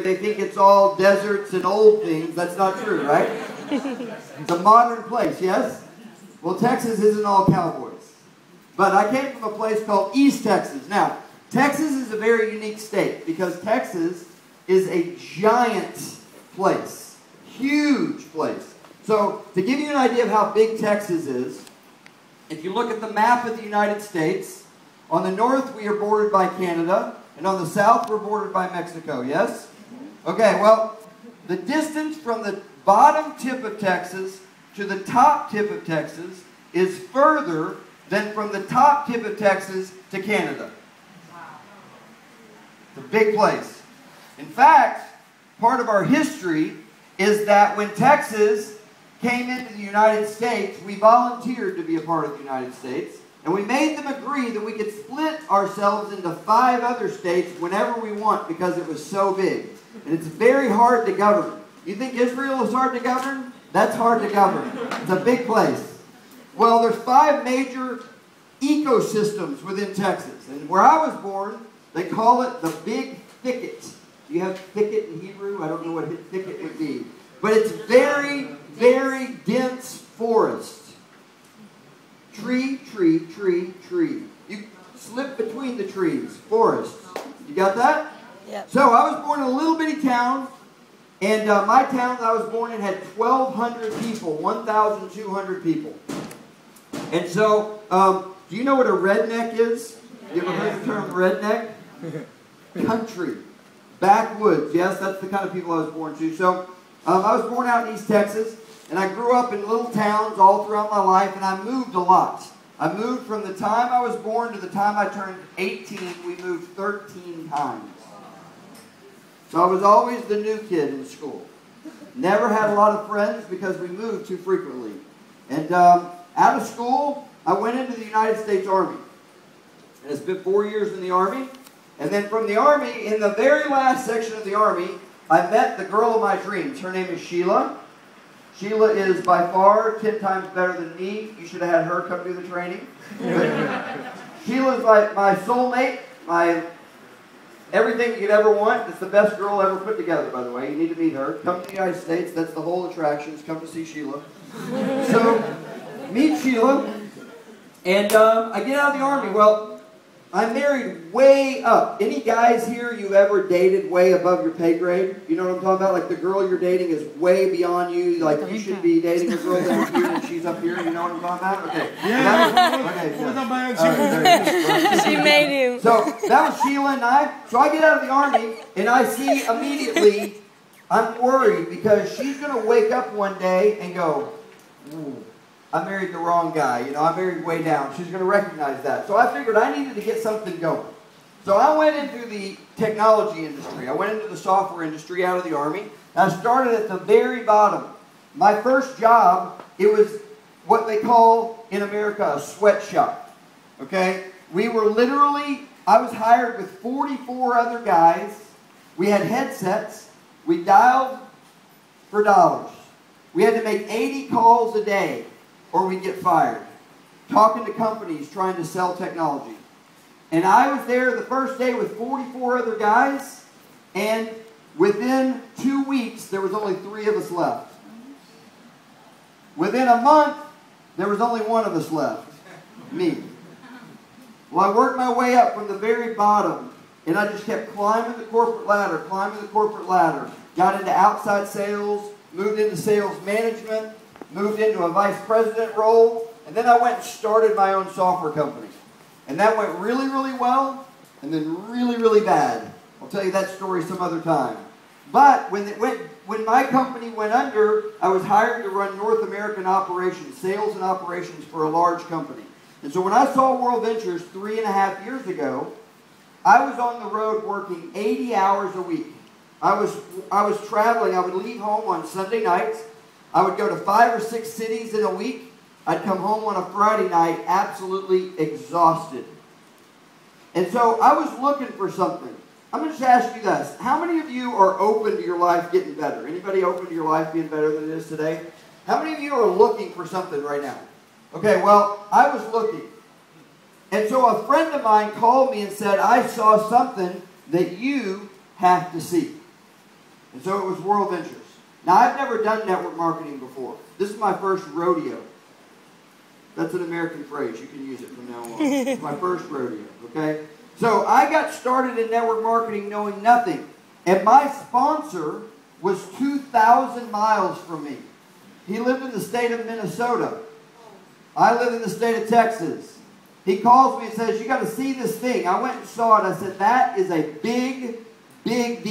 they think it's all deserts and old things. That's not true, right? It's a modern place, yes? Well, Texas isn't all cowboys. But I came from a place called East Texas. Now, Texas is a very unique state because Texas is a giant place. Huge place. So, to give you an idea of how big Texas is, if you look at the map of the United States, on the north we are bordered by Canada, and on the south we're bordered by Mexico, yes? Okay, well, the distance from the bottom tip of Texas to the top tip of Texas is further than from the top tip of Texas to Canada. It's a big place. In fact, part of our history is that when Texas came into the United States, we volunteered to be a part of the United States, and we made them agree that we could split ourselves into 5 other states whenever we want because it was so big. And it's very hard to govern. You think Israel is hard to govern? That's hard to govern. It's a big place. Well, there's 5 major ecosystems within Texas. And where I was born, they call it the Big Thicket. Do you have thicket in Hebrew? I don't know what thicket would be. But it's very, very dense forest. Tree, tree, tree, tree. You slip between the trees. Forest. You got that? Yep. So I was born in a little bitty town. And my town that I was born in had 1,200 people. 1,200 people. And so, do you know what a redneck is? You ever heard the term redneck? Country. Backwoods. Yes, that's the kind of people I was born to. So, I was born out in East Texas, and I grew up in little towns all throughout my life, and I moved a lot. I moved from the time I was born to the time I turned 18. We moved 13 times. So I was always the new kid in school. Never had a lot of friends because we moved too frequently. And out of school, I went into the United States Army. And I spent 4 years in the Army. And then from the Army, in the very last section of the Army, I met the girl of my dreams. Her name is Sheila. Sheila is by far 10 times better than me. You should have had her come do the training. Sheila's my soulmate, my everything you could ever want. It's the best girl ever put together, by the way. You need to meet her. Come to the United States. That's the whole attraction, is come to see Sheila. So, meet Sheila. And I get out of the Army. Well, I'm married way up. Any guys here you've ever dated way above your pay grade? You know what I'm talking about? Like the girl you're dating is way beyond you. Like you should be dating a girl down here and she's up here. You know what I'm talking about? Okay. Yeah. She made him. So that was Sheila and I. So I get out of the Army and I see immediately I'm worried because she's going to wake up one day and go, ooh, I married the wrong guy. You know, I married way down. She's going to recognize that. So I figured I needed to get something going. So I went into the technology industry. I went into the software industry out of the Army. I started at the very bottom. My first job, it was what they call in America a sweatshop. Okay? We were literally, I was hired with 44 other guys. We had headsets. We dialed for dollars. We had to make 80 calls a day or we'd get fired. Talking to companies trying to sell technology. And I was there the first day with 44 other guys, and within 2 weeks, there was only 3 of us left. Within a month, there was only 1 of us left. Me. Well, I worked my way up from the very bottom, and I just kept climbing the corporate ladder, got into outside sales, moved into sales management, moved into a vice president role, and then I went and started my own software company. And that went really, really well, and then really, really bad. I'll tell you that story some other time. But when my company went under, I was hired to run North American operations, sales and operations for a large company. And so when I saw World Ventures 3.5 years ago, I was on the road working 80 hours a week. I was traveling. I would leave home on Sunday nights. I would go to 5 or 6 cities in a week. I'd come home on a Friday night absolutely exhausted. And so I was looking for something. I'm going to just ask you this. How many of you are open to your life getting better? Anybody open to your life being better than it is today? How many of you are looking for something right now? Okay, well, I was looking. And so a friend of mine called me and said, I saw something that you have to see. And so it was World Ventures. Now, I've never done network marketing before. This is my first rodeo. That's an American phrase. You can use it from now on. It's my first rodeo, okay? So I got started in network marketing knowing nothing. And my sponsor was 2,000 miles from me. He lived in the state of Minnesota. I live in the state of Texas. He calls me and says, you got to see this thing. I went and saw it. I said, that is a big, big deal.